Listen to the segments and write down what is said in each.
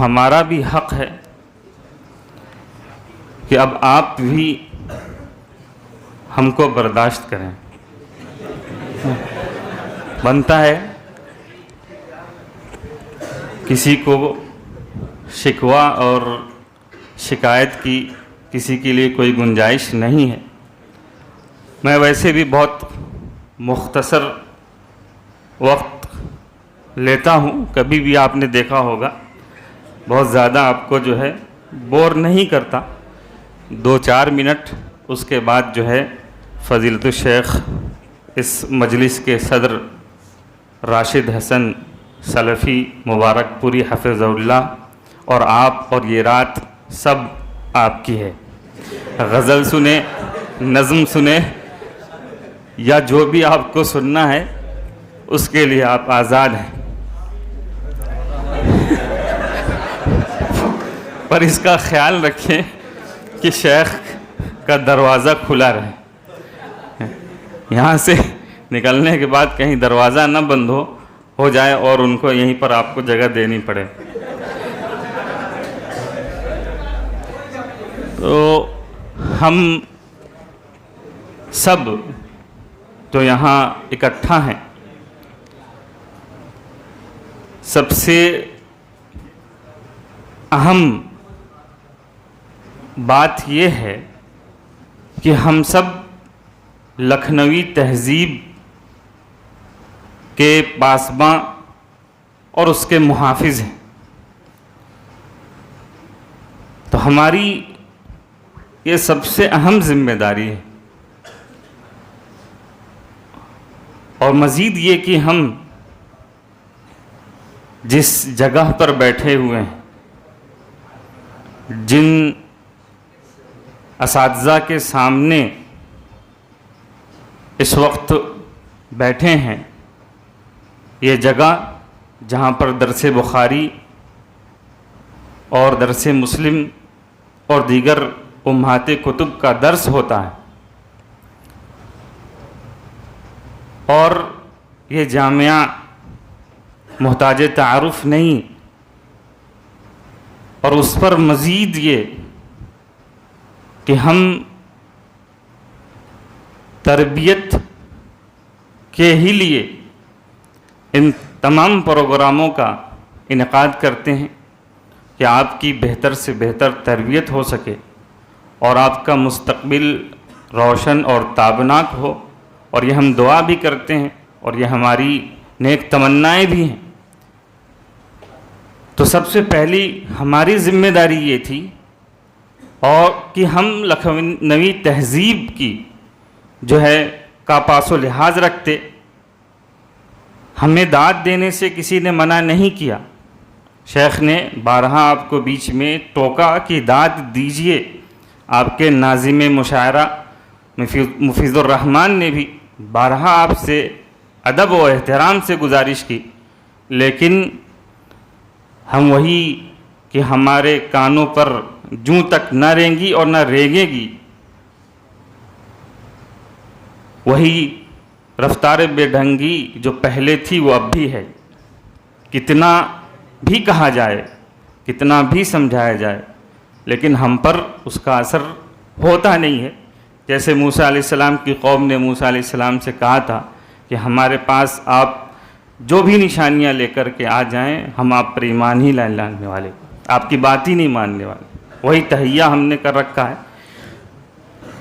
ہمارا بھی حق ہے کہ اب آپ بھی ہم کو برداشت کریں. بنتا ہے، کسی کو شکوہ اور شکایت کی کسی کے لیے کوئی گنجائش نہیں ہے. میں ویسے بھی بہت مختصر وقت لیتا ہوں، کبھی بھی آپ نے دیکھا ہوگا بہت زیادہ آپ کو جو ہے بور نہیں کرتا. 2-4 منٹ، اس کے بعد جو ہے فضیلت الشیخ اس مجلس کے صدر راشد حسن سلفی مبارک پوری حفظہ اللہ اور آپ اور یہ رات سب آپ کی ہے. غزل سنیں، نظم سنیں یا جو بھی آپ کو سننا ہے اس کے لیے آپ آزاد ہیں. پر اس کا خیال رکھیں کہ شیخ کا دروازہ کھلا رہے، یہاں سے نکلنے کے بعد کہیں دروازہ نہ بند ہو جائے اور ان کو یہیں پر آپ کو جگہ دینی پڑے. تو ہم سب جو یہاں اکٹھا ہیں، سب سے اہم بات یہ ہے کہ ہم سب لکھنوی تہذیب کے پاسباں اور اس کے محافظ ہیں. تو ہماری یہ سب سے اہم ذمہ داری ہے. اور مزید یہ کہ ہم جس جگہ پر بیٹھے ہوئے ہیں، جن اساتذہ کے سامنے اس وقت بیٹھے ہیں، یہ جگہ جہاں پر درس بخاری اور درس مسلم اور دیگر امہات کتب کا درس ہوتا ہے، اور یہ جامعہ محتاج تعارف نہیں، اور اس پر مزید یہ کہ ہم تربیت کے ہی لیے ان تمام پروگراموں کا انعقاد کرتے ہیں کہ آپ کی بہتر سے بہتر تربیت ہو سکے اور آپ کا مستقبل روشن اور تابناک ہو. اور یہ ہم دعا بھی کرتے ہیں اور یہ ہماری نیک تمنائیں بھی ہیں. تو سب سے پہلی ہماری ذمہ داری یہ تھی اور کہ ہم لکھنوی تہذیب کی جو ہے کا پاس و لحاظ رکھتے. ہمیں داد دینے سے کسی نے منع نہیں کیا. شیخ نے بارہا آپ کو بیچ میں ٹوکا کہ داد دیجئے. آپ کے ناظم مشاعرہ مفیض الرحمن نے بھی بارہا آپ سے ادب و احترام سے گزارش کی، لیکن ہم وہی کہ ہمارے کانوں پر جوں تک نہ رینگی اور نہ رینگے گی، وہی رفتار بے ڈھنگی جو پہلے تھی وہ اب بھی ہے. کتنا بھی کہا جائے، کتنا بھی سمجھایا جائے، لیکن ہم پر اس کا اثر ہوتا نہیں ہے. جیسے موسیٰ علیہ السلام کی قوم نے موسیٰ علیہ السلام سے کہا تھا کہ ہمارے پاس آپ جو بھی نشانیاں لے کر کے آ جائیں، ہم آپ پر ایمان ہی لانے والے، آپ کی بات ہی نہیں ماننے والے. وہی تہیہ ہم نے کر رکھا ہے.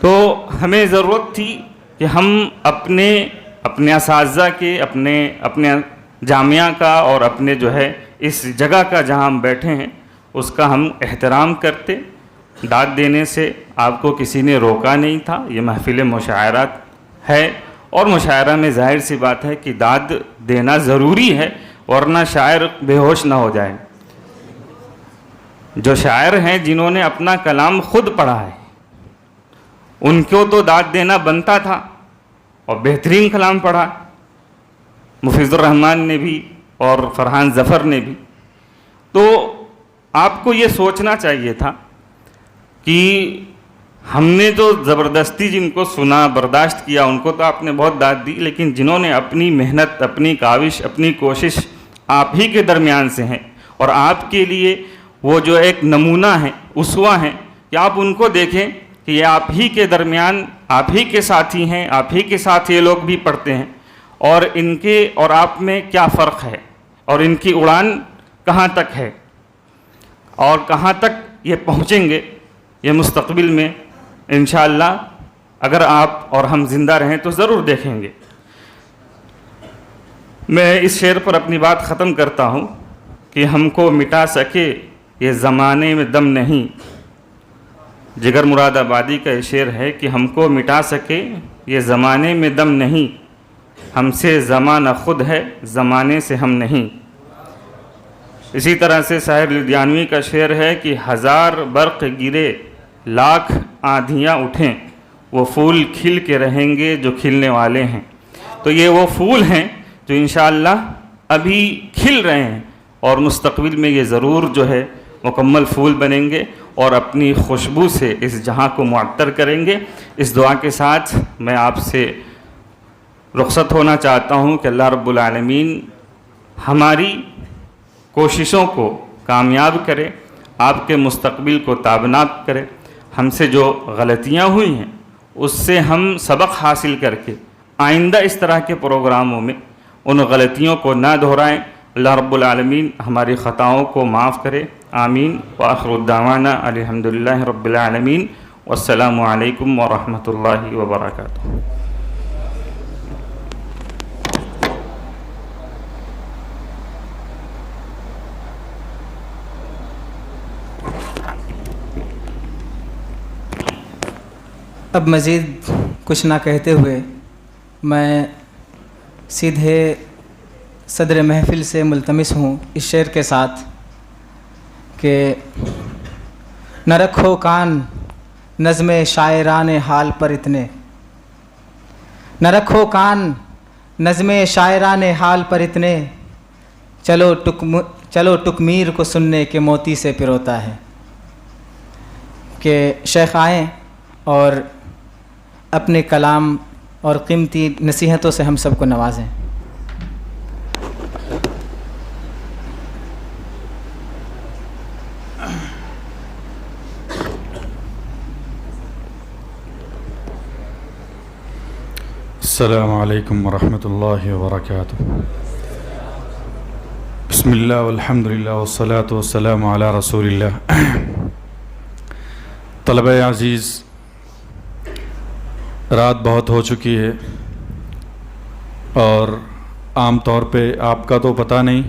تو ہمیں ضرورت تھی کہ ہم اپنے اساتذہ کے، اپنے جامعہ کا اور اپنے جو ہے اس جگہ کا جہاں ہم بیٹھے ہیں اس کا ہم احترام کرتے. داد دینے سے آپ کو کسی نے روکا نہیں تھا. یہ محفل مشاعرات ہے اور مشاعرہ میں ظاہر سی بات ہے کہ داد دینا ضروری ہے، ورنہ شاعر بے ہوش نہ ہو جائے. جو شاعر ہیں جنہوں نے اپنا کلام خود پڑھا ہے ان کو تو داد دینا بنتا تھا، اور بہترین کلام پڑھا مفیض الرحمن نے بھی اور فرحان ظفر نے بھی. تو آپ کو یہ سوچنا چاہیے تھا کہ ہم نے جو زبردستی جن کو سنا برداشت کیا ان کو تو آپ نے بہت داد دی، لیکن جنہوں نے اپنی محنت، اپنی کاوش، اپنی کوشش آپ ہی کے درمیان سے ہیں اور آپ کے لیے وہ جو ایک نمونہ ہیں، اسوہ ہیں، کہ آپ ان کو دیکھیں کہ یہ آپ ہی کے درمیان، آپ ہی کے ساتھی ہیں، آپ ہی کے ساتھ یہ لوگ بھی پڑھتے ہیں، اور ان کے اور آپ میں کیا فرق ہے، اور ان کی اڑان کہاں تک ہے، اور کہاں تک یہ پہنچیں گے یہ مستقبل میں انشاءاللہ اگر آپ اور ہم زندہ رہیں تو ضرور دیکھیں گے۔ میں اس شعر پر اپنی بات ختم کرتا ہوں کہ ہم کو مٹا سکے یہ زمانے میں دم نہیں۔ جگر مراد آبادی کا یہ شعر ہے کہ ہم کو مٹا سکے یہ زمانے میں دم نہیں، ہم سے زمانہ خود ہے، زمانے سے ہم نہیں۔ اسی طرح سے صاحب لدھیانوی کا شعر ہے کہ ہزار برق گرے لاکھ آندھیاں اٹھیں، وہ پھول کھل کے رہیں گے جو کھلنے والے ہیں۔ تو یہ وہ پھول ہیں جو انشاءاللہ ابھی کھل رہے ہیں، اور مستقبل میں یہ ضرور جو ہے مکمل پھول بنیں گے اور اپنی خوشبو سے اس جہاں کو معطر کریں گے۔ اس دعا کے ساتھ میں آپ سے رخصت ہونا چاہتا ہوں کہ اللہ رب العالمین ہماری کوششوں کو کامیاب کرے، آپ کے مستقبل کو تابناک کرے۔ ہم سے جو غلطیاں ہوئی ہیں اس سے ہم سبق حاصل کر کے آئندہ اس طرح کے پروگراموں میں ان غلطیوں کو نہ دہرائیں۔ اللہ رب العالمین ہماری خطاؤں کو معاف کرے، آمین۔ وآخر الدعوانا الحمدللہ رب العالمین، والسلام علیکم ورحمۃ اللہ وبرکاتہ۔ اب مزید کچھ نہ کہتے ہوئے میں سیدھے صدر محفل سے ملتمس ہوں اس شعر کے ساتھ کہ نہ رکھو کان نظم شاعران حال پر اتنے، نہ رکھو کان نظم شاعران حال پر اتنے، چلو ٹکمیر کو سننے کے موتی سے پروتا ہے۔ کہ شیخ آئیں اور اپنے کلام اور قیمتی نصیحتوں سے ہم سب کو نوازیں۔ السلام علیکم ورحمۃ اللہ وبرکاتہ۔ بسم اللہ والحمد للہ والصلاة والسلام علی رسول اللہ۔ طلبہ عزیز، رات بہت ہو چکی ہے اور عام طور پہ آپ کا تو پتہ نہیں،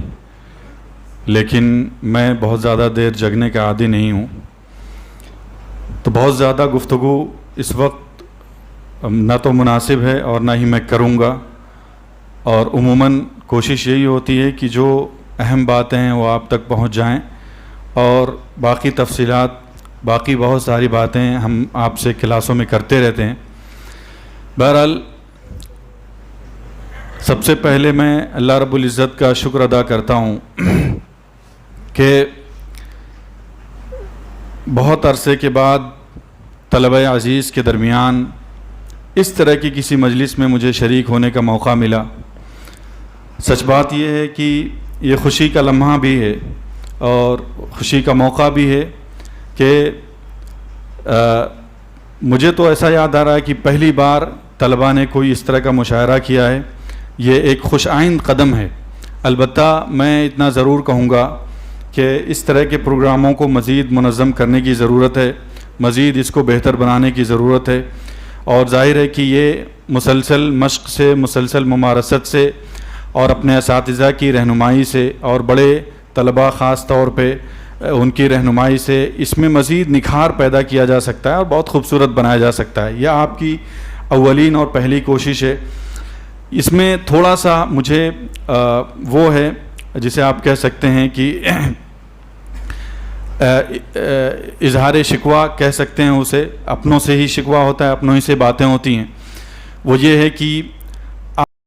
لیکن میں بہت زیادہ دیر جگنے کا عادی نہیں ہوں، تو بہت زیادہ گفتگو اس وقت نہ تو مناسب ہے اور نہ ہی میں کروں گا، اور عموماً کوشش یہی ہوتی ہے کہ جو اہم باتیں ہیں وہ آپ تک پہنچ جائیں، اور باقی تفصیلات، باقی بہت ساری باتیں ہم آپ سے کلاسوں میں کرتے رہتے ہیں۔ بہرحال سب سے پہلے میں اللہ رب العزت کا شکر ادا کرتا ہوں کہ بہت عرصے کے بعد طلبہ عزیز کے درمیان اس طرح کی کسی مجلس میں مجھے شریک ہونے کا موقع ملا۔ سچ بات یہ ہے کہ یہ خوشی کا لمحہ بھی ہے اور خوشی کا موقع بھی ہے کہ مجھے تو ایسا یاد آ رہا ہے کہ پہلی بار طلباء نے کوئی اس طرح کا مشاعرہ کیا ہے۔ یہ ایک خوش آئند قدم ہے۔ البتہ میں اتنا ضرور کہوں گا کہ اس طرح کے پروگراموں کو مزید منظم کرنے کی ضرورت ہے، مزید اس کو بہتر بنانے کی ضرورت ہے، اور ظاہر ہے کہ یہ مسلسل مشق سے، مسلسل ممارست سے، اور اپنے اساتذہ کی رہنمائی سے، اور بڑے طلباء خاص طور پہ ان کی رہنمائی سے اس میں مزید نکھار پیدا کیا جا سکتا ہے اور بہت خوبصورت بنایا جا سکتا ہے۔ یہ آپ کی اولین اور پہلی کوشش ہے۔ اس میں تھوڑا سا مجھے وہ ہے جسے آپ کہہ سکتے ہیں کہ اظہار شکوہ کہہ سکتے ہیں اسے، اپنوں سے ہی شکوہ ہوتا ہے، اپنوں ہی سے باتیں ہوتی ہیں۔ وہ یہ ہے کہ